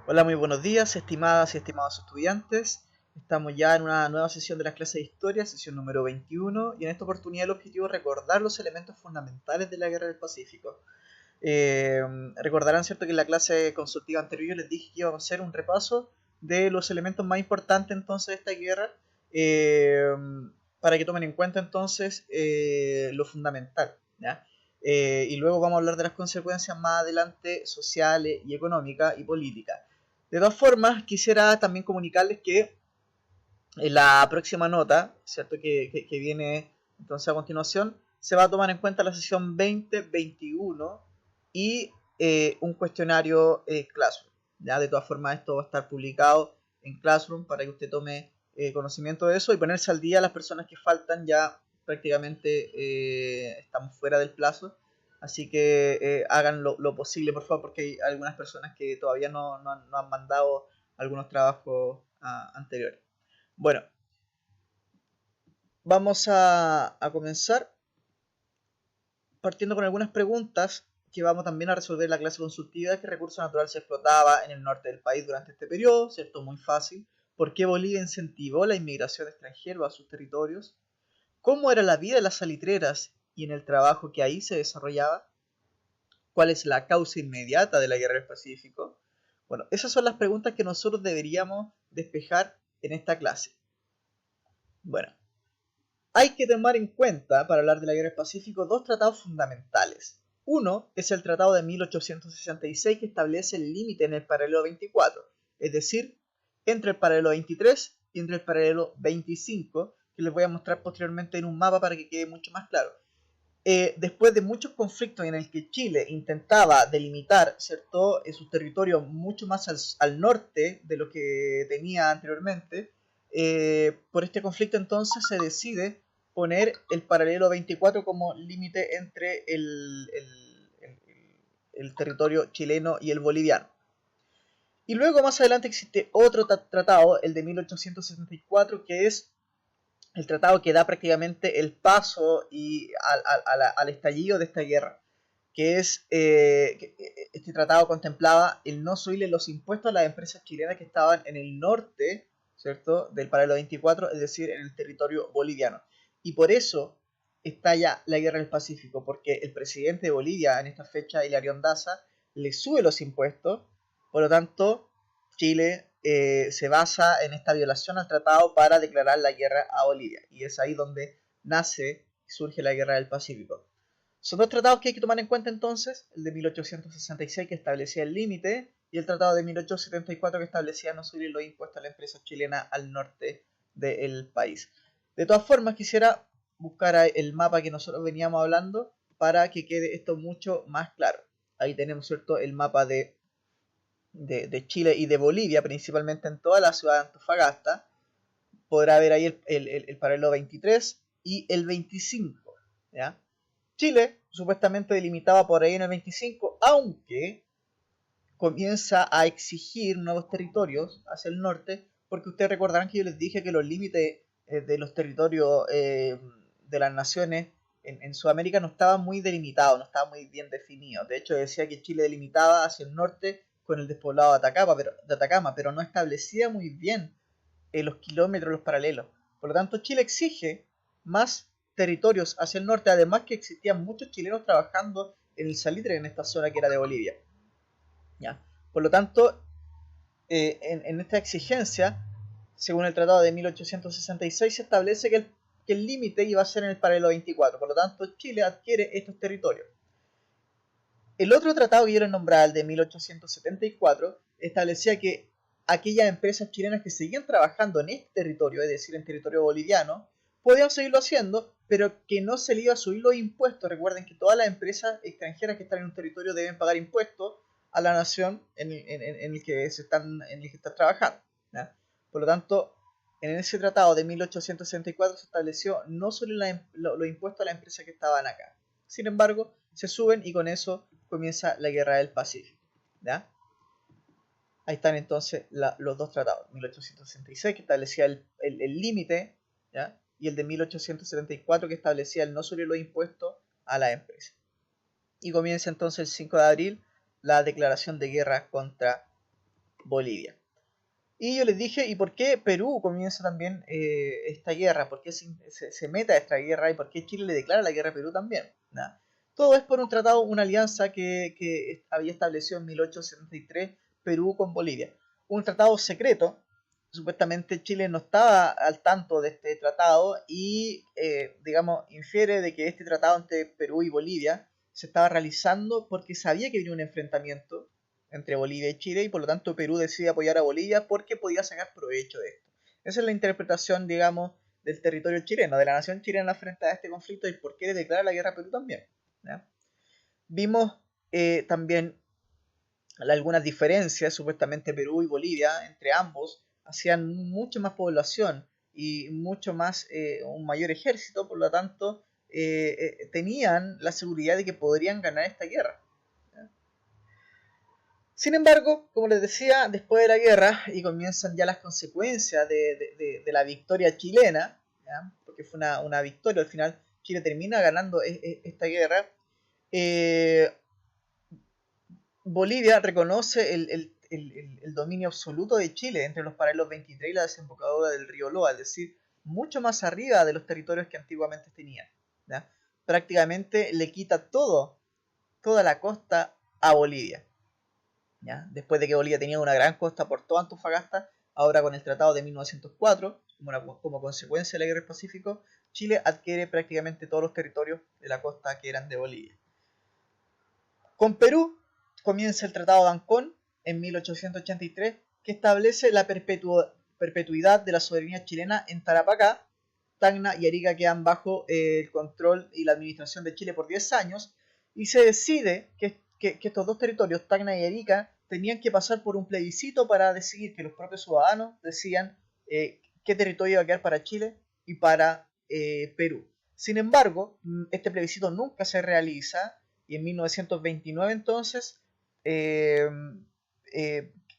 Hola, muy buenos días, estimadas y estimados estudiantes. Estamos ya en una nueva sesión de las clases de historia, sesión número 21, y en esta oportunidad el objetivo es recordar los elementos fundamentales de la Guerra del Pacífico. Recordarán, ¿cierto?, que en la clase consultiva anterior yo les dije que íbamos a hacer un repaso de los elementos más importantes entonces de esta guerra, eh, para que tomen en cuenta entonces lo fundamental, ¿ya? Y luego vamos a hablar de las consecuencias más adelante sociales y económicas y políticas. De todas formas, quisiera también comunicarles que en la próxima nota, ¿cierto? Que viene entonces a continuación, se va a tomar en cuenta la sesión 2021 y un cuestionario Classroom. ¿Ya? De todas formas, esto va a estar publicado en Classroom para que usted tome conocimiento de eso y ponerse al día. Las personas que faltan ya prácticamente estamos fuera del plazo. Así que hagan lo posible, por favor, porque hay algunas personas que todavía no han mandado algunos trabajos anteriores. Bueno, vamos a comenzar partiendo con algunas preguntas que vamos también a resolver en la clase consultiva. ¿Qué recurso natural se explotaba en el norte del país durante este periodo? ¿Cierto? Muy fácil. ¿Por qué Bolivia incentivó la inmigración extranjera a sus territorios? ¿Cómo era la vida en las salitreras y en el trabajo que ahí se desarrollaba? ¿Cuál es la causa inmediata de la guerra del Pacífico? Bueno, esas son las preguntas que nosotros deberíamos despejar en esta clase. Bueno, hay que tomar en cuenta, para hablar de la Guerra del Pacífico, dos tratados fundamentales. Uno es el Tratado de 1866 que establece el límite en el paralelo 24, es decir, entre el paralelo 23 y entre el paralelo 25, que les voy a mostrar posteriormente en un mapa para que quede mucho más claro. Después de muchos conflictos en el que Chile intentaba delimitar, ¿cierto?, sus territorios mucho más al norte de lo que tenía anteriormente, por este conflicto entonces se decide poner el paralelo 24 como límite entre el territorio chileno y el boliviano. Y luego más adelante existe otro tratado, el de 1874, que es el tratado que da prácticamente el paso y al estallido de esta guerra, que es este tratado contemplaba el no subirle los impuestos a las empresas chilenas que estaban en el norte, ¿cierto?, del paralelo 24, es decir, en el territorio boliviano. Y por eso estalla la guerra del Pacífico, porque el presidente de Bolivia en esta fecha, Hilarión Daza, le sube los impuestos, por lo tanto, Chile se basa en esta violación al tratado para declarar la guerra a Bolivia. Y es ahí donde nace y surge la guerra del Pacífico. Son dos tratados que hay que tomar en cuenta entonces, el de 1866 que establecía el límite y el tratado de 1874 que establecía no subir los impuestos a la empresa chilena al norte del país. De todas formas, quisiera buscar el mapa que nosotros veníamos hablando para que quede esto mucho más claro. Ahí tenemos, ¿cierto?, el mapa de Chile y de Bolivia, principalmente en toda la ciudad de Antofagasta. Podrá ver ahí el paralelo 23 y el 25, ¿ya? Chile supuestamente delimitaba por ahí en el 25, aunque comienza a exigir nuevos territorios hacia el norte, porque ustedes recordarán que yo les dije que los límites de los territorios de las naciones en Sudamérica no estaban muy delimitados, no estaban muy bien definidos. De hecho, decía que Chile delimitaba hacia el norte con el despoblado de Atacama, pero no establecía muy bien los kilómetros, los paralelos. Por lo tanto, Chile exige más territorios hacia el norte, además que existían muchos chilenos trabajando en el salitre en esta zona que era de Bolivia. ¿Ya? Por lo tanto, en esta exigencia, según el Tratado de 1866, se establece que el límite iba a ser en el paralelo 24. Por lo tanto, Chile adquiere estos territorios. El otro tratado que yo les nombraba, el de 1874, establecía que aquellas empresas chilenas que seguían trabajando en este territorio, es decir, en territorio boliviano, podían seguirlo haciendo, pero que no se le iba a subir los impuestos. Recuerden que todas las empresas extranjeras que están en un territorio deben pagar impuestos a la nación en el que están trabajando, ¿ya? Por lo tanto, en ese tratado de 1864 se estableció no solo los impuestos a las empresas que estaban acá. Sin embargo, se suben y con eso comienza la guerra del Pacífico, ¿ya? Ahí están entonces los dos tratados, 1866 que establecía el límite, ¿ya?, y el de 1874 que establecía el no subir los impuestos a las empresas. Y comienza entonces el 5 de abril la declaración de guerra contra Bolivia. Y yo les dije, ¿y por qué Perú comienza también esta guerra? ¿Por qué se mete a esta guerra? ¿Y por qué Chile le declara la guerra a Perú también? ¿Nah? Todo es por un tratado, una alianza que había establecido en 1873 Perú con Bolivia. Un tratado secreto. Supuestamente Chile no estaba al tanto de este tratado y, digamos, infiere de que este tratado entre Perú y Bolivia se estaba realizando porque sabía que venía un enfrentamiento entre Bolivia y Chile y por lo tanto Perú decide apoyar a Bolivia porque podía sacar provecho de esto. Esa es la interpretación, digamos, del territorio chileno, de la nación chilena frente a este conflicto y por qué le declara la guerra a Perú también. ¿Ya? Vimos también algunas diferencias, supuestamente Perú y Bolivia, entre ambos, hacían mucho más población y mucho más, un mayor ejército, por lo tanto, tenían la seguridad de que podrían ganar esta guerra. Sin embargo, como les decía, después de la guerra y comienzan ya las consecuencias de la victoria chilena, ¿ya? Porque fue una victoria, al final Chile termina ganando esta guerra, eh, Bolivia reconoce el dominio absoluto de Chile entre los paralelos 23 y la desembocadura del río Loa, es decir, mucho más arriba de los territorios que antiguamente tenían. ¿Ya? Prácticamente le quita toda la costa a Bolivia. ¿Ya? Después de que Bolivia tenía una gran costa por toda Antofagasta, ahora con el Tratado de 1904, como consecuencia de la Guerra del Pacífico, Chile adquiere prácticamente todos los territorios de la costa que eran de Bolivia. Con Perú comienza el Tratado de Ancón en 1883, que establece la perpetuidad de la soberanía chilena en Tarapacá. Tacna y Arica quedan bajo el control y la administración de Chile por 10 años, y se decide que estos dos territorios, Tacna y Arica, tenían que pasar por un plebiscito para decidir que los propios ciudadanos decían qué territorio iba a quedar para Chile y para Perú. Sin embargo, este plebiscito nunca se realiza y en 1929 entonces eh,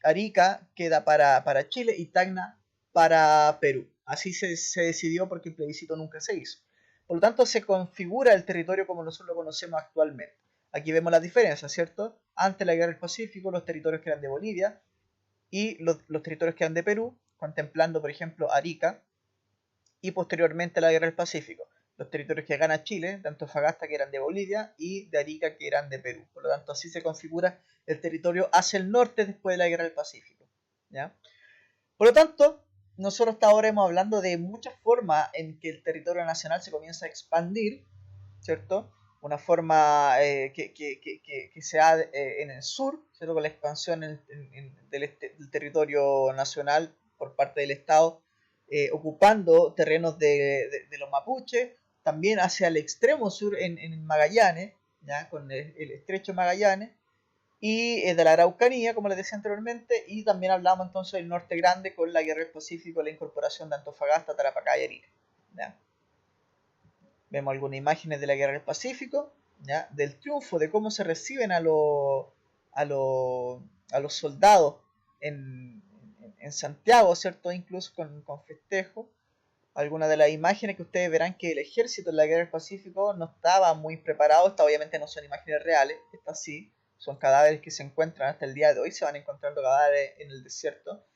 Arica queda para Chile y Tacna para Perú. Así se decidió porque el plebiscito nunca se hizo. Por lo tanto, se configura el territorio como nosotros lo conocemos actualmente. Aquí vemos las diferencias, ¿cierto? Antes de la Guerra del Pacífico, los territorios que eran de Bolivia y los territorios que eran de Perú, contemplando, por ejemplo, Arica, y posteriormente la Guerra del Pacífico. Los territorios que gana Chile, de Antofagasta que eran de Bolivia y de Arica que eran de Perú. Por lo tanto, así se configura el territorio hacia el norte después de la Guerra del Pacífico. ¿Ya? Por lo tanto, nosotros hasta ahora hemos hablando de muchas formas en que el territorio nacional se comienza a expandir, ¿cierto? Una forma que se da en el sur, ¿cierto? Con la expansión del territorio nacional por parte del Estado, ocupando terrenos de los mapuches, también hacia el extremo sur en Magallanes, ¿ya? Con el estrecho Magallanes, y de la Araucanía, como les decía anteriormente, y también hablamos entonces del norte grande con la Guerra del Pacífico, la incorporación de Antofagasta, Tarapacá y Arica. ¿Ya? Vemos algunas imágenes de la Guerra del Pacífico, ¿ya? Del triunfo, de cómo se reciben a los soldados en Santiago, ¿cierto? Incluso con festejo. Algunas de las imágenes que ustedes verán que el ejército en la Guerra del Pacífico no estaba muy preparado. Estas obviamente no son imágenes reales, estas sí, son cadáveres que se encuentran hasta el día de hoy, se van encontrando cadáveres en el desierto.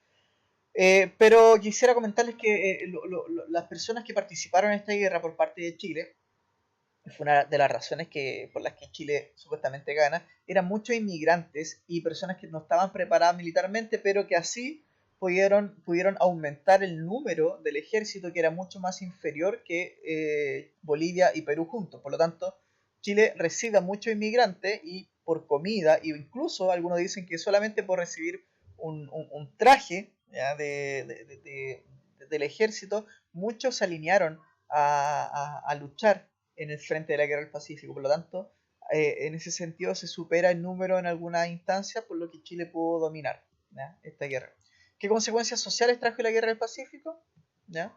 Pero quisiera comentarles que las personas que participaron en esta guerra por parte de Chile, fue una de las razones por las que Chile supuestamente gana, eran muchos inmigrantes y personas que no estaban preparadas militarmente, pero que así pudieron aumentar el número del ejército, que era mucho más inferior que Bolivia y Perú juntos. Por lo tanto, Chile recibe a muchos inmigrantes y por comida, e incluso algunos dicen que solamente por recibir un traje, ¿ya? Del ejército, muchos se alinearon a luchar en el frente de la Guerra del Pacífico. Por lo tanto, en ese sentido se supera el número en algunas instancias, por lo que Chile pudo dominar, ¿ya? Esta guerra. ¿Qué consecuencias sociales trajo la Guerra del Pacífico? ¿Ya?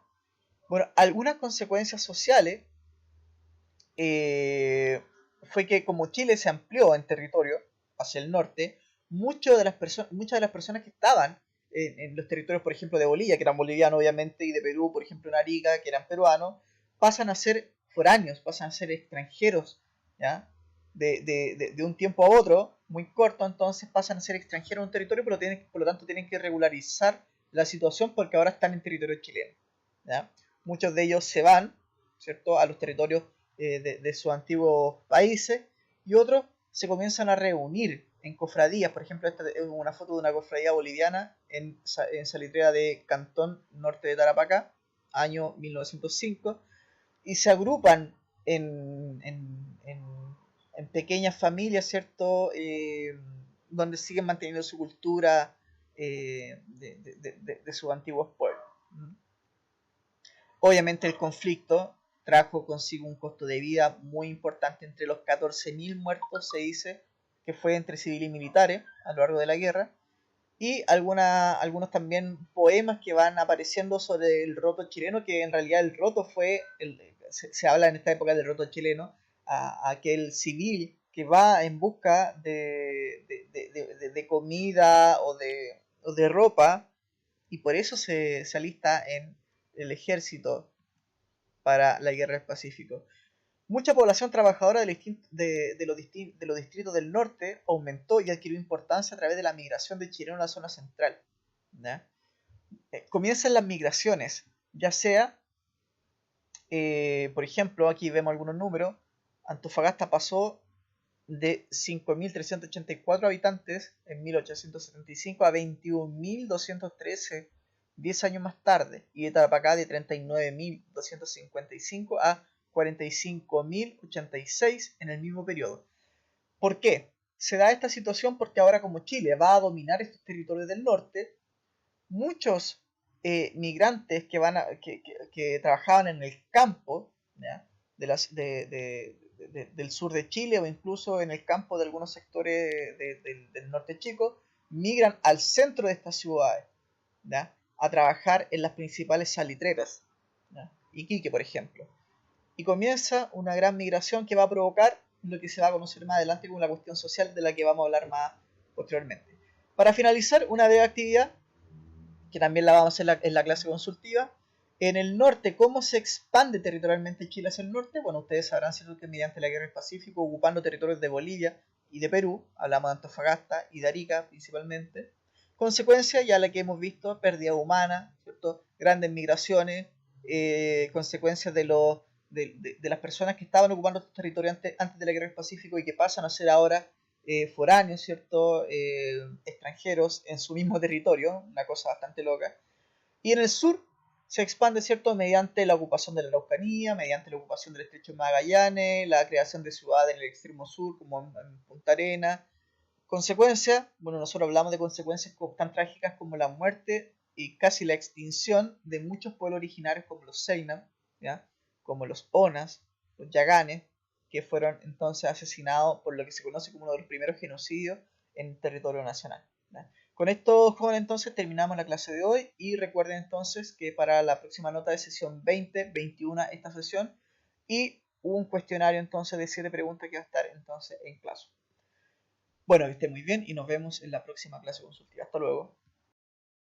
Bueno, algunas consecuencias sociales fue que como Chile se amplió en territorio hacia el norte, muchas de las personas que estaban en los territorios, por ejemplo, de Bolivia, que eran bolivianos obviamente, y de Perú, por ejemplo, en Arica, que eran peruanos, pasan a ser foráneos, pasan a ser extranjeros, ¿ya? de un tiempo a otro, muy corto, entonces pasan a ser extranjeros en un territorio, pero por lo tanto tienen que regularizar la situación porque ahora están en territorio chileno. ¿Ya? Muchos de ellos se van, ¿cierto?, a los territorios de sus antiguos países, y otros se comienzan a reunir en cofradías. Por ejemplo, esta es una foto de una cofradía boliviana en Salitrera de Cantón, norte de Tarapacá, año 1905, y se agrupan en pequeñas familias, ¿cierto? Donde siguen manteniendo su cultura de sus antiguos pueblos. Obviamente el conflicto trajo consigo un costo de vida muy importante. Entre los 14.000 muertos se dice que fue entre civiles y militares a lo largo de la guerra, y algunos también poemas que van apareciendo sobre el roto chileno, que en realidad el roto fue, se habla en esta época del roto chileno, a aquel civil que va en busca de comida o de ropa, y por eso se alista en el ejército para la guerra del Pacífico. Mucha población trabajadora de los distritos del norte aumentó y adquirió importancia a través de la migración de chilenos a la zona central. Comienzan las migraciones, ya sea, por ejemplo, aquí vemos algunos números. Antofagasta pasó de 5.384 habitantes en 1875 a 21.213 10 años más tarde, y de Tarapacá de 39.255 a 45.086 en el mismo periodo. ¿Por qué? Se da esta situación porque ahora, como Chile va a dominar estos territorios del norte, muchos migrantes que trabajaban en el campo, ¿ya?, del sur de Chile, o incluso en el campo de algunos sectores del norte chico, migran al centro de estas ciudades, ¿ya?, a trabajar en las principales salitreras, ¿ya?, Iquique, por ejemplo. Y comienza una gran migración que va a provocar lo que se va a conocer más adelante como la cuestión social, de la que vamos a hablar más posteriormente. Para finalizar, una breve actividad que también la vamos a hacer en la clase consultiva. En el norte, ¿cómo se expande territorialmente Chile hacia el norte? Bueno, ustedes sabrán, ¿cierto?, que mediante la guerra del Pacífico, ocupando territorios de Bolivia y de Perú, hablamos de Antofagasta y de Arica principalmente. Consecuencia, ya la que hemos visto, pérdida humana, ¿cierto?, grandes migraciones, consecuencias de las personas que estaban ocupando estos territorios antes de la guerra del Pacífico y que pasan a ser ahora foráneos, ¿cierto?, extranjeros en su mismo territorio, una cosa bastante loca. Y en el sur se expande, ¿cierto?, mediante la ocupación de la Araucanía, mediante la ocupación del estrecho de Magallanes, la creación de ciudades en el extremo sur, como en Punta Arenas. Consecuencia, bueno, nosotros hablamos de consecuencias tan trágicas como la muerte y casi la extinción de muchos pueblos originarios, como los Seinam, ¿ya?, como los Onas, los Yaganes, que fueron entonces asesinados por lo que se conoce como uno de los primeros genocidios en territorio nacional, ¿ya? Con esto, jóvenes, entonces terminamos la clase de hoy, y recuerden entonces que para la próxima nota de sesión 20-21 esta sesión, y un cuestionario entonces de 7 preguntas que va a estar entonces en clase. Bueno, que estén muy bien y nos vemos en la próxima clase consultiva. Hasta luego.